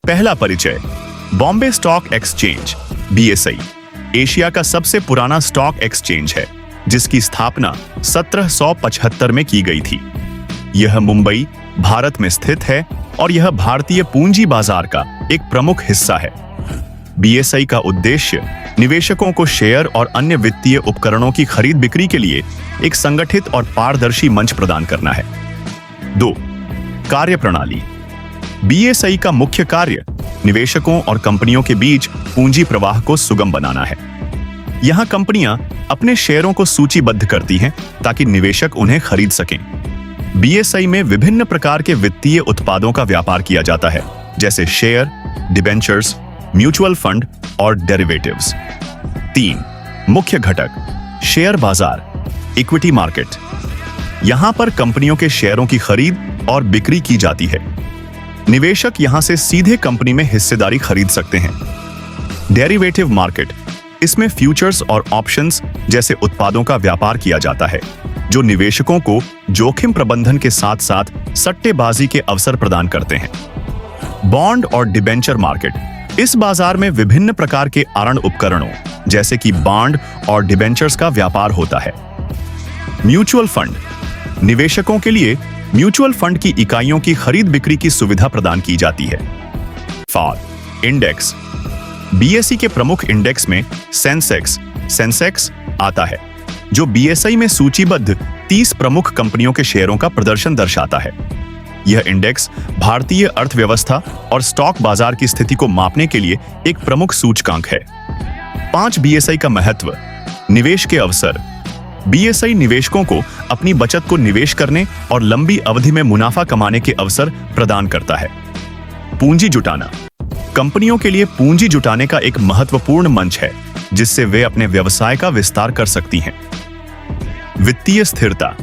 पहला परिचय, Bombay stock exchange BSE Asia का सबसे पुराना स्टॉक एक्सचेंज है, जिसकी स्थापना 1775 में की गई थी। यह मुंबई, भारत में स्थित है और यह भारतीय पूंजी बाजार का एक प्रमुख हिस्सा है। बीएसई का उद्देश्य निवेशकों को शेयर और अन्य वित्तीय उपकरणों की खरीद बिक्री के लिए एक संगठित और पारदर्शी मंच प्रदान करना है। 2. कार्यप्रणाली। बीएसई का मुख्य कार्य निवेशकों और कंपनियों के बीच पूंजी प्रवाह को सुगम बनाना है। यहां कंपनियां अपने शेयरों को सूचीबद्ध करती हैं ताकि निवेशक उन्हें खरीद सकें। बीएसई में विभिन्न प्रकार के वित्तीय उत्पादों का व्यापार किया जाता है, जैसे शेयर, डिबेंचर्स, म्यूचुअल फंड और डेरिवेटिव्स। 3. मुख्य घटक, शेयर बाजार, इक्विटी मार्केट। यहां पर कंपनियों के शेयरों की खरीद और बिक्री की जाती है। निवेशक यहां से सीधे कंपनी में हिस्सेदारी खरीद सकते हैं। डेरिवेटिव मार्केट, इसमें फ्यूचर्स और ऑप्शंस जैसे उत्पादों का व्यापार किया जाता है, जो निवेशकों को जोखिम प्रबंधन के साथ साथ सट्टेबाजी के अवसर प्रदान करते हैं। बॉन्ड और डिबेंचर मार्केट, इस बाजार में विभिन्न प्रकार के आरण उपकरणों जैसे कि बॉन्ड और डिबेंचर्स का व्यापार होता है। म्यूचुअल फंड, निवेशकों के लिए म्यूचुअल फंड की इकाइयों की खरीद बिक्री की सुविधा प्रदान की जाती है। 4. इंडेक्स। बीएसई के प्रमुख इंडेक्स में सेंसेक्स आता है, जो बीएसई में सूचीबद्ध 30 प्रमुख कंपनियों के शेयरों का प्रदर्शन दर्शाता है। यह इंडेक्स भारतीय अर्थव्यवस्था और स्टॉक बाजार की स्थिति को मापने के लिए एक प्रमुख सूचकांक है। 5. बीएसई का महत्व, निवेश के अवसर। बीएसई निवेशकों को अपनी बचत को निवेश करने और लंबी अवधि में मुनाफा कमाने के अवसर प्रदान करता है। पूंजी जुटाना, कंपनियों के लिए पूंजी जुटाने का एक महत्वपूर्ण मंच है, जिससे वे अपने व्यवसाय का विस्तार कर सकती हैं। वित्तीय स्थिरता,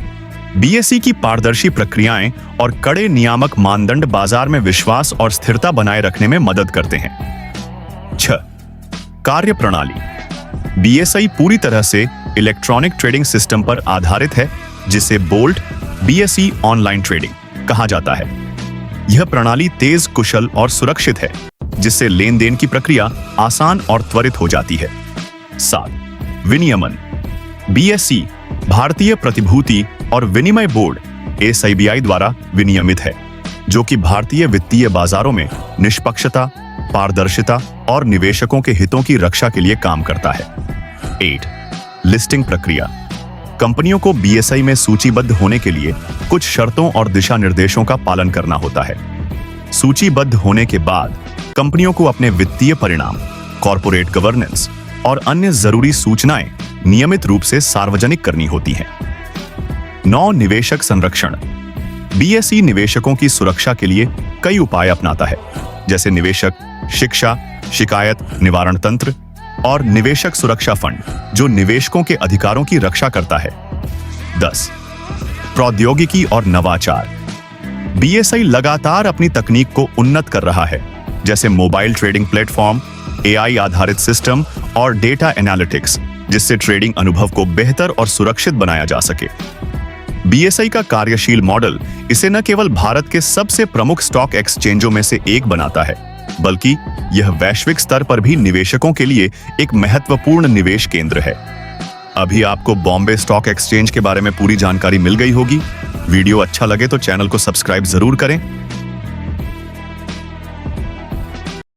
बीएसई की पारदर्शी प्रक्रियाएं और कड़े नियामक मानदंड बाजार में विश्वास और स्थिरता बनाए रखने में मदद करते हैं। 6. कार्यप्रणाली। बीएसई पूरी तरह से इलेक्ट्रॉनिक ट्रेडिंग सिस्टम पर आधारित है, जिसे बोल्ट बीएसई ऑनलाइन ट्रेडिंग कहा जाता है। यह प्रणाली तेज, कुशल और सुरक्षित है, जिससे लेन देन की प्रक्रिया आसान और त्वरित हो जाती है। 7. विनियमन। बीएसई भारतीय प्रतिभूति और विनिमय बोर्ड एसआईबीआई द्वारा विनियमित है, जो कि भारतीय वित्तीय बाजारों में निष्पक्षता, पारदर्शिता और निवेशकों के हितों की रक्षा के लिए काम करता है। 8. लिस्टिंग प्रक्रिया। कंपनियों को बीएसई में सूचीबद्ध होने के लिए कुछ शर्तों और दिशा निर्देशों का पालन करना होता है। सूचीबद्ध होने के बाद कंपनियों को अपने वित्तीय परिणाम, कॉर्पोरेट गवर्नेंस और अन्य जरूरी सूचनाएं नियमित रूप से सार्वजनिक करनी होती हैं। 9. निवेशक संरक्षण। बीएसई निवेशकों की सुरक्षा के लिए कई उपाय अपनाता है, जैसे निवेशक शिक्षा, शिकायत निवारण तंत्र और निवेशक सुरक्षा फंड, जो निवेशकों के अधिकारों की रक्षा करता है। 10. प्रौद्योगिकी और नवाचार। बीएसई लगातार अपनी तकनीक को उन्नत कर रहा है, जैसे मोबाइल ट्रेडिंग प्लेटफॉर्म, एआई आधारित सिस्टम और डेटा एनालिटिक्स, जिससे ट्रेडिंग अनुभव को बेहतर और सुरक्षित बनाया जा सके। बीएसई का कार्यशील मॉडल इसे न केवल भारत के सबसे प्रमुख स्टॉक एक्सचेंजों में से एक बनाता है, बल्कि यह वैश्विक स्तर पर भी निवेशकों के लिए एक महत्वपूर्ण निवेश केंद्र है। अभी आपको बॉम्बे स्टॉक एक्सचेंज के बारे में पूरी जानकारी मिल गई होगी। वीडियो अच्छा लगे तो चैनल को सब्सक्राइब जरूर करें